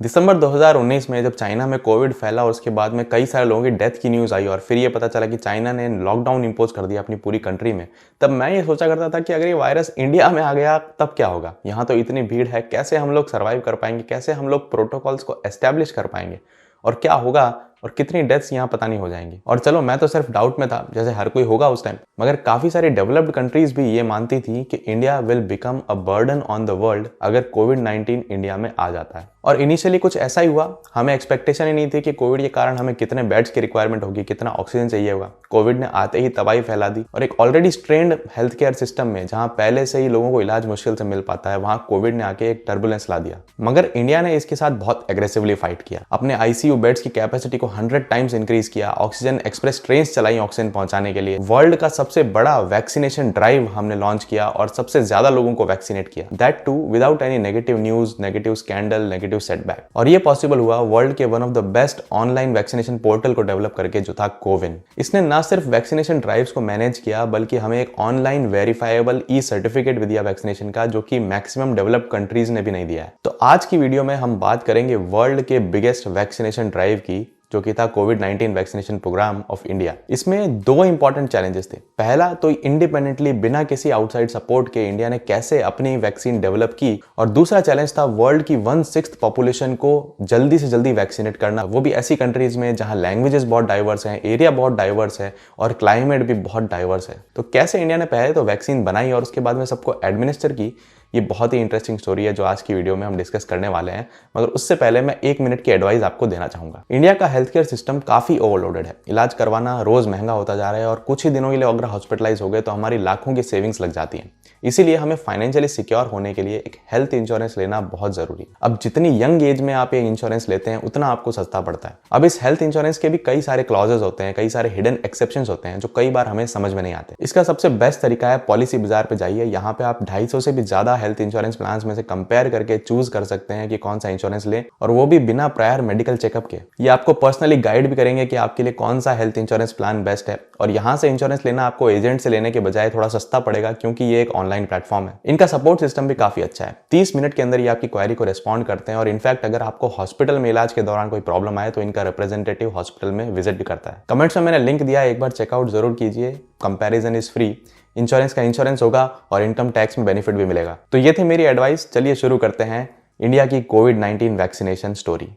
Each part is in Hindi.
दिसंबर 2019 में जब चाइना में कोविड फैला और उसके बाद में कई सारे लोगों की डेथ की न्यूज़ आई और फिर ये पता चला कि चाइना ने लॉकडाउन इंपोज कर दिया अपनी पूरी कंट्री में, तब मैं ये सोचा करता था कि अगर ये वायरस इंडिया में आ गया तब क्या होगा। यहाँ तो इतनी भीड़ है, कैसे हम लोग सर्वाइव कर पाएंगे, कैसे हम लोग प्रोटोकॉल्स को एस्टेब्लिश कर पाएंगे और क्या होगा और कितनी डेथ्स यहाँ पता नहीं हो जाएंगी। और चलो मैं तो सिर्फ डाउट में था, जैसे हर कोई होगा उस टाइम, मगर काफी सारी डेवलप्ड कंट्रीज भी ये मानती थी कि India will become a burden on the world अगर कोविड-19 इंडिया में आ जाता है। और इनिशियली कुछ ऐसा ही हुआ। हमें एक्सपेक्टेशन ही नहीं थी कि कोविड के कारण हमें कितने बेड्स की रिक्वायरमेंट होगी, कितना ऑक्सीजन चाहिए होगा। कोविड ने आते ही तबाही फैला दी और एक already strained health care system में जहां पहले से ही लोगों को इलाज मुश्किल से मिल पाता है, वहां कोविड ने आके एक टर्बुलेंस ला दिया। मगर इंडिया ने इसके साथ बहुत एग्रेसिवली फाइट किया। अपने आईसीयू बेड्स की कैपेसिटी को 100 टाइम्स इंक्रीज किया, ऑक्सीजन एक्सप्रेस ट्रेन चलाई ऑक्सीजन पहुंचाने के लिए। वर्ल्ड का सबसे बड़ा वैक्सीनेशन ड्राइव हमने लॉन्च किया और सबसे ज्यादा लोगों को वैक्सीनेट किया, that too without any negative news, negative scandal, negative setback. और ये पॉसिबल हुआ वर्ल्ड के one of the best online vaccination portal को डेवलप करके, जो था कोविन। इसने ना सिर्फ वैक्सीनेशन ड्राइव्स को मैनेज किया बल्कि हमें एक ऑनलाइन वेरीफाइबल ई सर्टिफिकेट भी दिया वैक्सीनेशन का, जो कि मैक्सिमम डेवलप्ड कंट्रीज ने भी नहीं दिया है। तो आज की वीडियो में हम बात करेंगे वर्ल्ड के बिगेस्ट वैक्सीनेशन ड्राइव की, जो कि था कोविड-19 वैक्सीनेशन प्रोग्राम ऑफ इंडिया। इसमें दो इंपॉर्टेंट चैलेंजेस थे। पहला तो इंडिपेंडेंटली बिना किसी आउटसाइड सपोर्ट के इंडिया ने कैसे अपनी वैक्सीन डेवलप की, और दूसरा चैलेंज था वर्ल्ड की 1/6 पॉपुलेशन को जल्दी से जल्दी वैक्सीनेट करना, वो भी ऐसी कंट्रीज में जहां लैंग्वेजेस बहुत डाइवर्स हैं, एरिया बहुत डाइवर्स है और क्लाइमेट भी बहुत डाइवर्स है। तो कैसे इंडिया ने पहले तो वैक्सीन बनाई और उसके बाद में सबको एडमिनिस्टर की, ये बहुत ही इंटरेस्टिंग स्टोरी है जो आज की वीडियो में हम डिस्कस करने वाले हैं। मगर उससे पहले मैं 1 मिनट की एडवाइस आपको देना चाहूंगा। इंडिया का हेल्थ केयर सिस्टम काफी ओवरलोडेड है। इलाज करवाना रोज महंगा होता जा रहा है और कुछ ही दिनों के लिए अगर हॉस्पिटलाइज हो गए तो हमारी लाखों की सेविंग्स लग जाती हैं। इसीलिए हमें फाइनेंशियली सिक्योर होने के लिए एक हेल्थ इंश्योरेंस लेना बहुत जरूरी है। अब जितनी यंग एज में आप ये इंश्योरेंस लेते हैं उतना आपको सस्ता पड़ता है। अब इस हेल्थ इंश्योरेंस के भी कई सारे क्लॉजेस होते हैं, कई सारे हिडन एक्सेप्शंस होते हैं जो कई बार हमें समझ में नहीं आते। इसका सबसे बेस्ट तरीका है पॉलिसी बाजार पे जाइए। यहाँ पे आप 250 से भी ज्यादा हेल्थ इंश्योरेंस प्लान में से कंपेयर करके चूज कर सकते हैं कि कौन सा इंश्योरेंस लें, और वो भी बिना प्रायर मेडिकल चेकअप के। ये आपको पर्सनली गाइड भी करेंगे कि आपके लिए कौन सा हेल्थ इंश्योरेंस प्लान बेस्ट है। और यहाँ से इंश्योरेंस लेना आपको एजेंट से लेने के बजाय थोड़ा सस्ता पड़ेगा, क्योंकि ये एक ऑनलाइन प्लेटफॉर्म है। इनका सपोर्ट सिस्टम भी काफी अच्छा है। 30 मिनट के अंदर ये आपकी क्वेरी को रिस्पॉन्ड करते हैं और इनफैक्ट अगर आपको हॉस्पिटल में इलाज के दौरान कोई प्रॉब्लम आए तो इनका रिप्रेजेंटेटिव हॉस्पिटल में विजिट भी करता है। कमेंट्स में मैंने लिंक दिया है, एक बार चेकआउट जरूर कीजिए। Comparison is free. इंश्योरेंस का इंश्योरेंस होगा और इनकम टैक्स में बेनिफिट भी मिलेगा। तो ये थी मेरी एडवाइस। चलिए शुरू करते हैं इंडिया की कोविड-19 वैक्सीनेशन स्टोरी।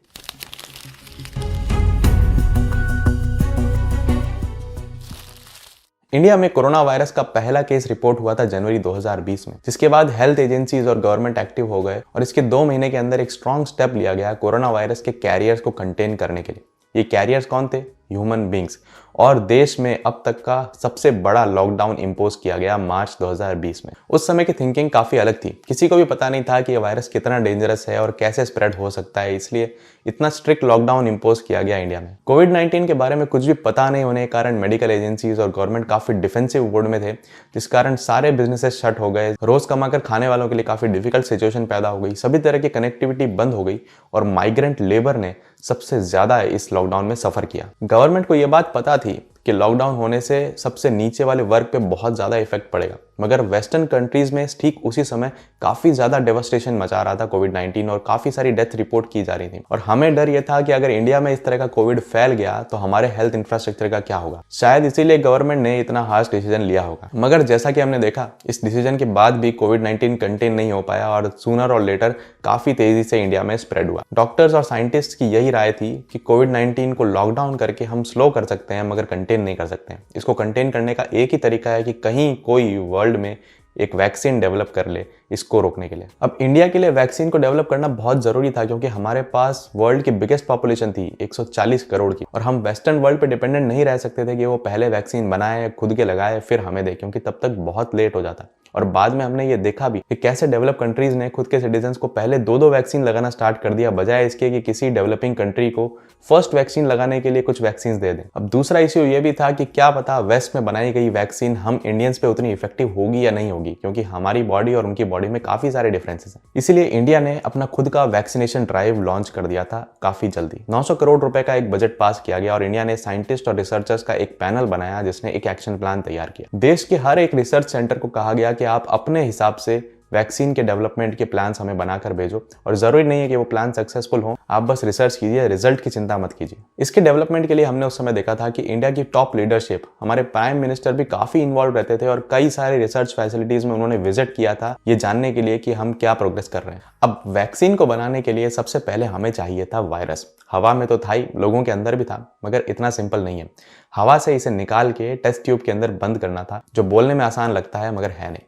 इंडिया में कोरोना वायरस का पहला केस रिपोर्ट हुआ था जनवरी 2020 में, जिसके बाद हेल्थ एजेंसीज और गवर्नमेंट एक्टिव हो गए और इसके 2 महीने के अंदर एक स्ट्रॉन्ग स्टेप लिया गया कोरोना वायरस के कैरियर्स को कंटेन करने के लिए। ये कैरियर्स कौन थे? Human beings. और देश में अब तक का सबसे बड़ा लॉकडाउन इंपोज किया गया मार्च 2020 में। उस समय की थिंकिंग काफी अलग थी। किसी को भी पता नहीं था कि ये वायरस कितना डेंजरस है और कैसे स्प्रेड हो सकता है, इसलिए इतना स्ट्रिक्ट लॉकडाउन इंपोज किया गया इंडिया में। कोविड-19 के बारे में कुछ भी पता नहीं होने के कारण मेडिकल एजेंसीज और गवर्नमेंट काफी डिफेंसिव मोड में थे, जिस कारण सारे बिजनेसेस शट हो गए। रोज कमाकर खाने वालों के लिए काफी डिफिकल्ट सिचुएशन पैदा हो गई। सभी तरह की कनेक्टिविटी बंद हो गई और माइग्रेंट लेबर ने सबसे ज्यादा इस लॉकडाउन में सफर किया। गवर्नमेंट को यह बात पता थी कि लॉकडाउन होने से सबसे नीचे वाले वर्ग पे बहुत ज्यादा इफेक्ट पड़ेगा, मगर वेस्टर्न कंट्रीज में ठीक उसी समय काफी ज्यादा डेवास्टेशन मचा रहा था कोविड-19 और काफी सारी डेथ रिपोर्ट की जा रही थी। और हमें डर यह था कि अगर इंडिया में इस तरह का कोविड फैल गया तो हमारे हेल्थ इंफ्रास्ट्रक्चर का क्या होगा। शायद इसीलिए गवर्नमेंट ने इतना हार्श डिसीजन लिया होगा। मगर जैसा कि हमने देखा, इस डिसीजन के बाद भी कोविड-19 कंटेन नहीं हो पाया और सूनर और लेटर काफी तेजी से इंडिया में स्प्रेड हुआ। डॉक्टर्स और साइंटिस्ट की यही राय थी कि कोविड-19 को लॉकडाउन करके हम स्लो कर सकते हैं, मगर कंटेन नहीं कर सकते हैं। इसको कंटेन करने का एक ही तरीका है कि कहीं कोई वर्ल्ड में एक वैक्सीन डेवलप कर ले इसको रोकने के लिए। अब इंडिया के लिए वैक्सीन को डेवलप करना बहुत जरूरी था, क्योंकि हमारे पास वर्ल्ड की बिगेस्ट पॉपुलेशन थी 140 करोड़ की, और हम वेस्टर्न वर्ल्ड पे डिपेंडेंट नहीं रह सकते थे कि वो पहले वैक्सीन बनाए, खुद के लगाए, फिर हमें दे, क्योंकि तब तक बहुत लेट हो जाता। और बाद में हमने ये देखा भी कि कैसे डेवलप कंट्रीज ने खुद के सिटीजन्स को पहले 2-2 वैक्सीन लगाना स्टार्ट कर दिया, बजाय इसके कि किसी डेवलपिंग कंट्री को फर्स्ट वैक्सीन लगाने के लिए कुछ वैक्सीन दे दें। अब दूसरा इश्यू ये भी था कि क्या पता वेस्ट में बनाई गई वैक्सीन हम इंडियंस पे उतनी इफेक्टिव होगी या नहीं होगी, क्योंकि हमारी बॉडी और उनकी बॉडी में काफी सारे डिफरेंसेस हैं। इसीलिए इंडिया ने अपना खुद का वैक्सीनेशन ड्राइव लॉन्च कर दिया था काफी जल्दी। 900 करोड़ रुपए का एक बजट पास किया गया और इंडिया ने साइंटिस्ट और रिसर्चर्स का एक पैनल बनाया जिसने एक एक्शन प्लान तैयार किया। देश के हर एक रिसर्च सेंटर को कहा गया कि आप अपने हिसाब से वैक्सीन के डेवलपमेंट के प्लान्स हमें बनाकर भेजो, और ज़रूरी नहीं है कि वो प्लान सक्सेसफुल हो, आप बस रिसर्च कीजिए, रिजल्ट की चिंता मत कीजिए। इसके डेवलपमेंट के लिए हमने उस समय देखा था कि इंडिया की टॉप लीडरशिप, हमारे प्राइम मिनिस्टर भी काफ़ी इन्वॉल्व रहते थे और कई सारे रिसर्च फैसिलिटीज़ में उन्होंने विजिट किया था ये जानने के लिए कि हम क्या प्रोग्रेस कर रहे हैं। अब वैक्सीन को बनाने के लिए सबसे पहले हमें चाहिए था वायरस। हवा में तो था ही, लोगों के अंदर भी था, मगर इतना सिंपल नहीं है। हवा से इसे निकाल के टेस्ट ट्यूब के अंदर बंद करना था, जो बोलने में आसान लगता है मगर है नहीं।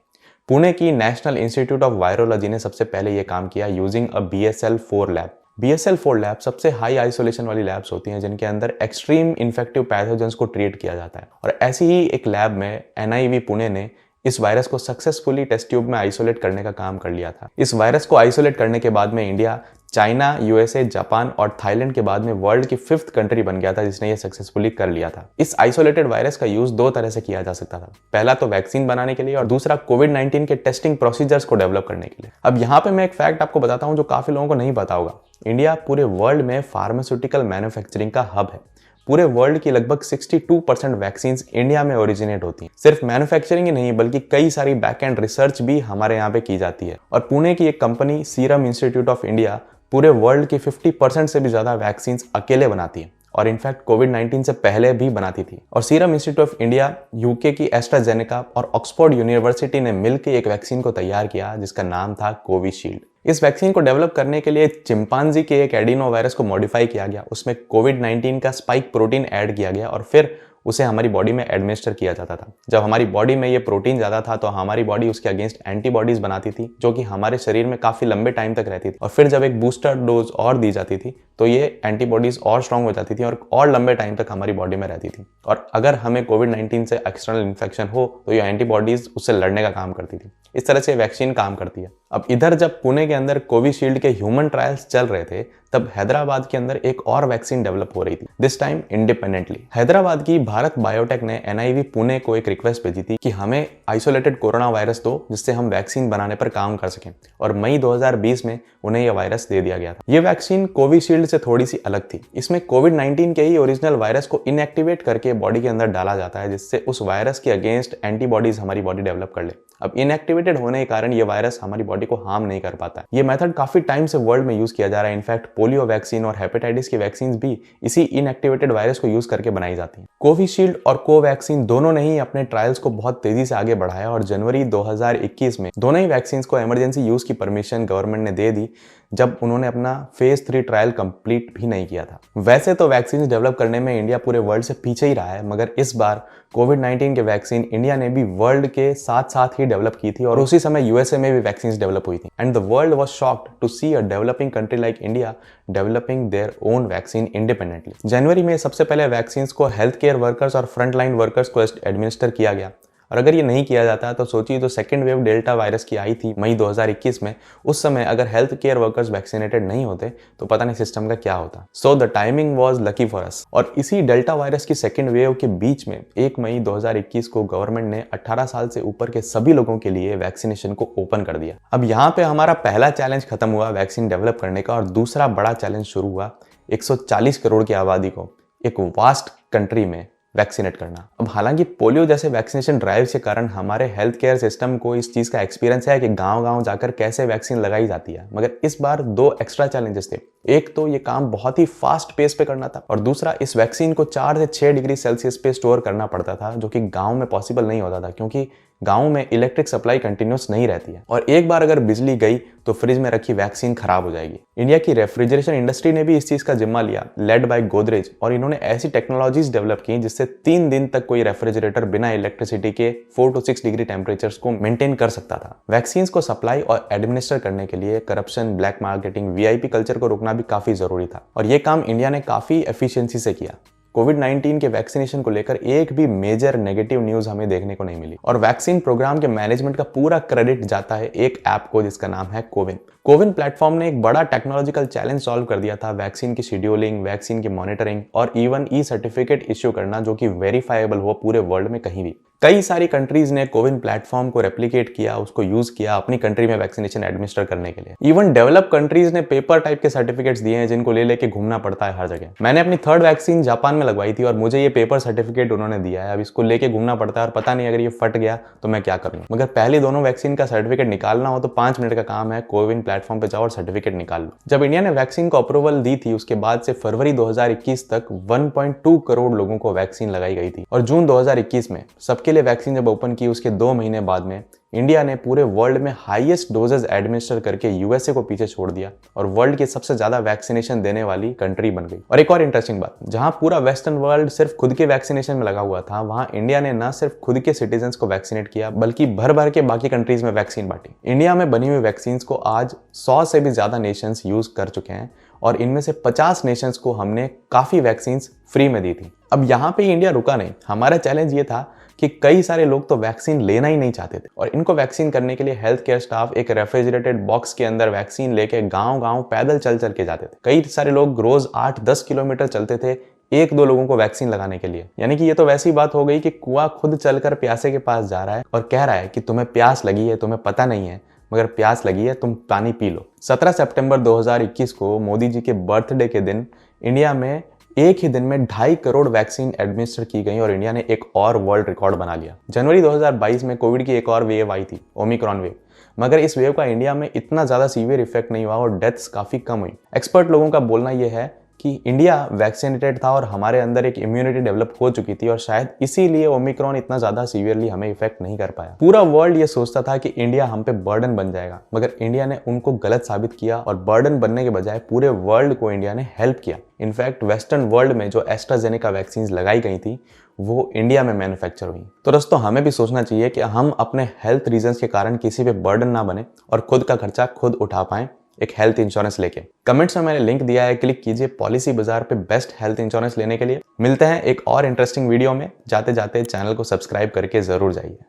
पुणे की नेशनल इंस्टीट्यूट ऑफ वायरोलॉजी ने सबसे पहले यह काम किया using a BSL-4 lab. BSL-4 lab सबसे हाई आइसोलेशन वाली लैब्स होती हैं जिनके अंदर एक्सट्रीम इन्फेक्टिव पैथोजेंस को ट्रीट किया जाता है, और ऐसी ही एक लैब में NIV पुणे ने इस वायरस को सक्सेसफुली टेस्ट ट्यूब में आइसोलेट करने का काम कर लिया था। इस वायरस को आइसोलेट करने के बाद में इंडिया, चाइना, USA, जापान और थाईलैंड के बाद में वर्ल्ड की 5th कंट्री बन गया था जिसने ये सक्सेसफुली कर लिया था। इस आइसोलेटेड वायरस का यूज 2 तरह से किया जा सकता था। पहला तो वैक्सीन बनाने के लिए, और दूसरा कोविड-19 के टेस्टिंग प्रोसीजर्स को डेवलप करने के लिए। अब यहाँ पे मैं एक फैक्ट आपको बताता हूँ जो काफी लोगों को नहीं पता होगा। इंडिया पूरे वर्ल्ड में फार्मास्यूटिकल मैन्युफैक्चरिंग का हब है। पूरे वर्ल्ड की लगभग 62% वैक्सीन इंडिया में ओरिजिनेट होती हैं। सिर्फ मैन्युफैक्चरिंग ही नहीं बल्कि कई सारी बैक एंड रिसर्च भी हमारे यहाँ पे की जाती है। और पुणे की एक company serum institute of India पूरे वर्ल्ड की 50% से भी ज्यादा वैक्सीन अकेले बनाती है, और इनफैक्ट कोविड-19 से पहले भी बनाती थी। और serum institute of India, UK की एस्ट्राजेनेका और ऑक्सफोर्ड यूनिवर्सिटी ने मिलकर एक वैक्सीन को तैयार किया जिसका नाम था कोविशील्ड। इस वैक्सीन को डेवलप करने के लिए चिंपांजी के एक एडिनो वायरस को मॉडिफाई किया गया, उसमें कोविड-19 का स्पाइक प्रोटीन ऐड किया गया और फिर उसे हमारी बॉडी में एडमिनिस्टर किया जाता था। जब हमारी बॉडी में ये प्रोटीन ज़्यादा था तो हमारी बॉडी उसके अगेंस्ट एंटीबॉडीज बनाती थी जो कि हमारे शरीर में काफ़ी लंबे टाइम तक रहती थी, और फिर जब एक बूस्टर डोज और दी जाती थी तो ये एंटीबॉडीज और स्ट्रांग हो जाती थी और लंबे टाइम तक हमारी बॉडी में रहती थी, और अगर हमें कोविड-19 से एक्सटर्नल इन्फेक्शन हो तो ये एंटीबॉडीज उससे लड़ने का काम करती थी। इस तरह से वैक्सीन काम करती है। अब इधर जब पुणे के अंदर कोविशील्ड के ह्यूमन ट्रायल्स चल रहे थे तब हैदराबाद के अंदर एक और वैक्सीन डेवलप हो रही थी, दिस टाइम इंडिपेंडेंटली। हैदराबाद की भारत बायोटेक ने NIV पुणे को एक रिक्वेस्ट भेजी थी कि हमें आइसोलेटेड कोरोना वायरस दो जिससे हम वैक्सीन बनाने पर काम कर सकें, और मई 2020 में उन्हें यह वायरस दे दिया गया था। यह वैक्सीन कोविशील्ड से थोड़ी सी अलग थी। इसमें कोविड-19 के ही ओरिजिनल वायरस को इनएक्टिवेट करके बॉडी के अंदर डाला जाता है जिससे उस वायरस के अगेंस्ट एंटीबॉडीज हमारी बॉडी डेवलप कर ले। अब इनएक्टिवेटेड होने के कारण ये वायरस हमारी बॉडी को हार्म नहीं कर पाता है। ये मेथड काफी टाइम से वर्ल्ड में यूज किया जा रहा है। इनफैक्ट पोलियो वैक्सीन और हेपेटाइटिस की वैक्सीन भी इसी इनएक्टिवेटेड वायरस को यूज करके बनाई जाती हैं। कोविशील्ड और कोवैक्सीन दोनों ने ही अपने ट्रायल्स को बहुत तेजी से आगे बढ़ाया और जनवरी 2021 में दोनों ही वैक्सीन को इमरजेंसी यूज की परमिशन गवर्नमेंट ने दे दी, जब उन्होंने अपना फेज 3 ट्रायल कंप्लीट भी नहीं किया था। वैसे तो वैक्सीन डेवलप करने में इंडिया पूरे वर्ल्ड से पीछे ही रहा है, मगर इस बार कोविड-19 के वैक्सीन इंडिया ने भी वर्ल्ड के साथ साथ ही डेवलप की थी, और उसी समय USA में भी वैक्सीन डेवलप हुई थी। And the world was shocked to see a developing country like India developing their own vaccine independently. जनवरी में सबसे पहले वैक्सीन को हेल्थ केयर वर्कर्स और फ्रंट लाइन वर्कर्स को एडमिनिस्टर किया गया, और अगर ये नहीं किया जाता तो सोचिए तो सेकेंड वेव डेल्टा वायरस की आई थी मई 2021 में, उस समय अगर हेल्थ केयर वर्कर्स वैक्सीनेटेड नहीं होते तो पता नहीं सिस्टम का क्या होता। So the timing was lucky for us. और इसी डेल्टा वायरस की सेकेंड वेव के बीच में 1 मई 2021 को गवर्नमेंट ने 18 साल से ऊपर के सभी लोगों के लिए वैक्सीनेशन को ओपन कर दिया। अब यहाँ पे हमारा पहला चैलेंज खत्म हुआ वैक्सीन डेवलप करने का, और दूसरा बड़ा चैलेंज शुरू हुआ 140 करोड़ की आबादी को एक वास्ट कंट्री में वैक्सीनेट करना। अब हालांकि पोलियो जैसे वैक्सीनेशन ड्राइव के कारण हमारे हेल्थ केयर सिस्टम को इस चीज़ का एक्सपीरियंस है कि गांव-गांव जाकर कैसे वैक्सीन लगाई जाती है, मगर इस बार 2 एक्स्ट्रा चैलेंजेस थे। एक तो ये काम बहुत ही फास्ट पेस पे करना था, और दूसरा इस वैक्सीन को 4 से 6 डिग्री सेल्सियस पे स्टोर करना पड़ता था, जो कि गाँव में पॉसिबल नहीं होता था क्योंकि गाँव में इलेक्ट्रिक सप्लाई कंटिन्यूस नहीं रहती है, और एक बार अगर बिजली गई तो फ्रिज में रखी वैक्सीन खराब हो जाएगी। इंडिया की रेफ्रिजरेशन इंडस्ट्री ने भी इस चीज़ का जिम्मा लिया, लेड बाय गोदरेज, और इन्होंने ऐसी टेक्नोलॉजीज डेवलप की जिससे 3 दिन तक कोई रेफ्रिजरेटर बिना इलेक्ट्रिसिटी के 4 to 6 डिग्री टेम्परेचर्स को मेंटेन कर सकता था। वैक्सीन को सप्लाई और एडमिनिस्टर करने के लिए corruption, black marketing, VIP culture को रोकना भी काफी जरूरी था, और ये काम इंडिया ने काफी एफिशिएंसी से किया। कोविड-19 के वैक्सीनेशन को लेकर एक भी मेजर नेगेटिव न्यूज हमें देखने को नहीं मिली, और वैक्सीन प्रोग्राम के मैनेजमेंट का पूरा क्रेडिट जाता है एक ऐप को जिसका नाम है कोविन। कोविन प्लेटफॉर्म ने एक बड़ा टेक्नोलॉजिकल चैलेंज सॉल्व कर दिया था, वैक्सीन की शेड्यूलिंग, वैक्सीन की मॉनिटरिंग और इवन ई सर्टिफिकेट इश्यू करना जो कि वेरीफाइबल हो पूरे वर्ल्ड में कहीं भी। कई सारी कंट्रीज ने कोविन प्लेटफॉर्म को रेप्लिकेट किया, उसको यूज किया अपनी कंट्री में वैक्सीनेशन एडमिनिस्टर करने के लिए। इवन डेवलप कंट्रीज ने पेपर टाइप के सर्टिफिकेट्स दिए हैं जिनको ले लेके घूमना पड़ता है हर जगह। मैंने अपनी 3rd वैक्सीन जापान में लगवाई थी और मुझे ये पेपर सर्टिफिकेट उन्होंने दिया है। अब इसको लेके घूमना पड़ता है और पता नहीं अगर ये फट गया तो मैं क्या करूँ। मगर पहले दोनों वैक्सीन का सर्टिफिकेट निकालना हो तो 5 मिनट का काम है, कोविन प्लेटफॉर्म पे जाओ और सर्टिफिकेट निकाल लो। जब इंडिया ने वैक्सीन को अप्रूवल दी थी उसके बाद से फरवरी 2021 तक 1.2 करोड़ लोगों को वैक्सीन लगाई गई थी और जून 2021 में सबके लिए वैक्सीन जब ओपन की उसके 2 महीने बाद में इंडिया ने पूरे वर्ल्ड में हाईएस्ट डोजेज एडमिनिस्टर करके यूएसए को पीछे छोड़ दिया और वर्ल्ड की सबसे ज्यादा वैक्सीनेशन देने वाली कंट्री बन गई। और एक और इंटरेस्टिंग बात, जहां पूरा वेस्टर्न वर्ल्ड सिर्फ खुद के वैक्सीनेशन में लगा हुआ था, वहां इंडिया ने न सिर्फ खुद के सिटीजन्स को वैक्सीनेट किया बल्कि भर भर के बाकी कंट्रीज में वैक्सीन बांटी। इंडिया में बनी हुई वैक्सीन को आज 100 से भी ज्यादा नेशंस यूज कर चुके हैं और इनमें से 50 नेशंस को हमने काफी वैक्सीन फ्री में दी थी। अब यहाँ पे इंडिया रुका नहीं, हमारा चैलेंज ये था कि कई सारे लोग तो वैक्सीन लेना ही नहीं चाहते थे और इनको वैक्सीन करने के लिए हेल्थ केयर स्टाफ एक रेफ्रिजरेटेड बॉक्स के अंदर वैक्सीन लेके गांव-गांव पैदल चल चल के जाते थे। कई सारे लोग रोज 8-10 किलोमीटर चलते थे 1-2 लोगों को वैक्सीन लगाने के लिए। यानी कि ये तो वैसी बात हो गई कि कुआं खुद चलकर प्यासे के पास जा रहा है और कह रहा है कि तुम्हें प्यास लगी है, तुम्हें पता नहीं है, मगर प्यास लगी है, तुम पानी पी लो। 17 सितंबर 2021 को मोदी जी के बर्थडे के दिन इंडिया में एक ही दिन में 2.5 करोड़ वैक्सीन एडमिनिस्टर की गई और इंडिया ने एक और वर्ल्ड रिकॉर्ड बना लिया। जनवरी 2022 में कोविड की एक और वेव आई थी, ओमिक्रॉन वेव, मगर इस वेव का इंडिया में इतना ज्यादा सीवियर इफेक्ट नहीं हुआ और डेथ्स काफी कम हुई। एक्सपर्ट लोगों का बोलना यह है कि इंडिया वैक्सीनेटेड था और हमारे अंदर एक इम्यूनिटी डेवलप हो चुकी थी और शायद इसीलिए ओमिक्रॉन इतना ज्यादा सीवियरली हमें इफेक्ट नहीं कर पाया। पूरा वर्ल्ड ये सोचता था कि इंडिया हम पे बर्डन बन जाएगा, मगर इंडिया ने उनको गलत साबित किया और बर्डन बनने के बजाय पूरे वर्ल्ड को इंडिया ने हेल्प किया। इनफैक्ट वेस्टर्न वर्ल्ड में जो एस्ट्राजेनेका वैक्सीन लगाई गई थी वो इंडिया में मैन्युफैक्चर हुई। तो दोस्तों हमें भी सोचना चाहिए कि हम अपने हेल्थ रीजंस के कारण किसी पे बर्डन ना बने और खुद का खर्चा खुद उठा पाएं एक हेल्थ इंश्योरेंस लेके। कमेंट्स में मैंने लिंक दिया है, क्लिक कीजिए पॉलिसी बाजार पे बेस्ट हेल्थ इंश्योरेंस लेने के लिए। मिलते हैं एक और इंटरेस्टिंग वीडियो में। जाते जाते चैनल को सब्सक्राइब करके जरूर जाइए।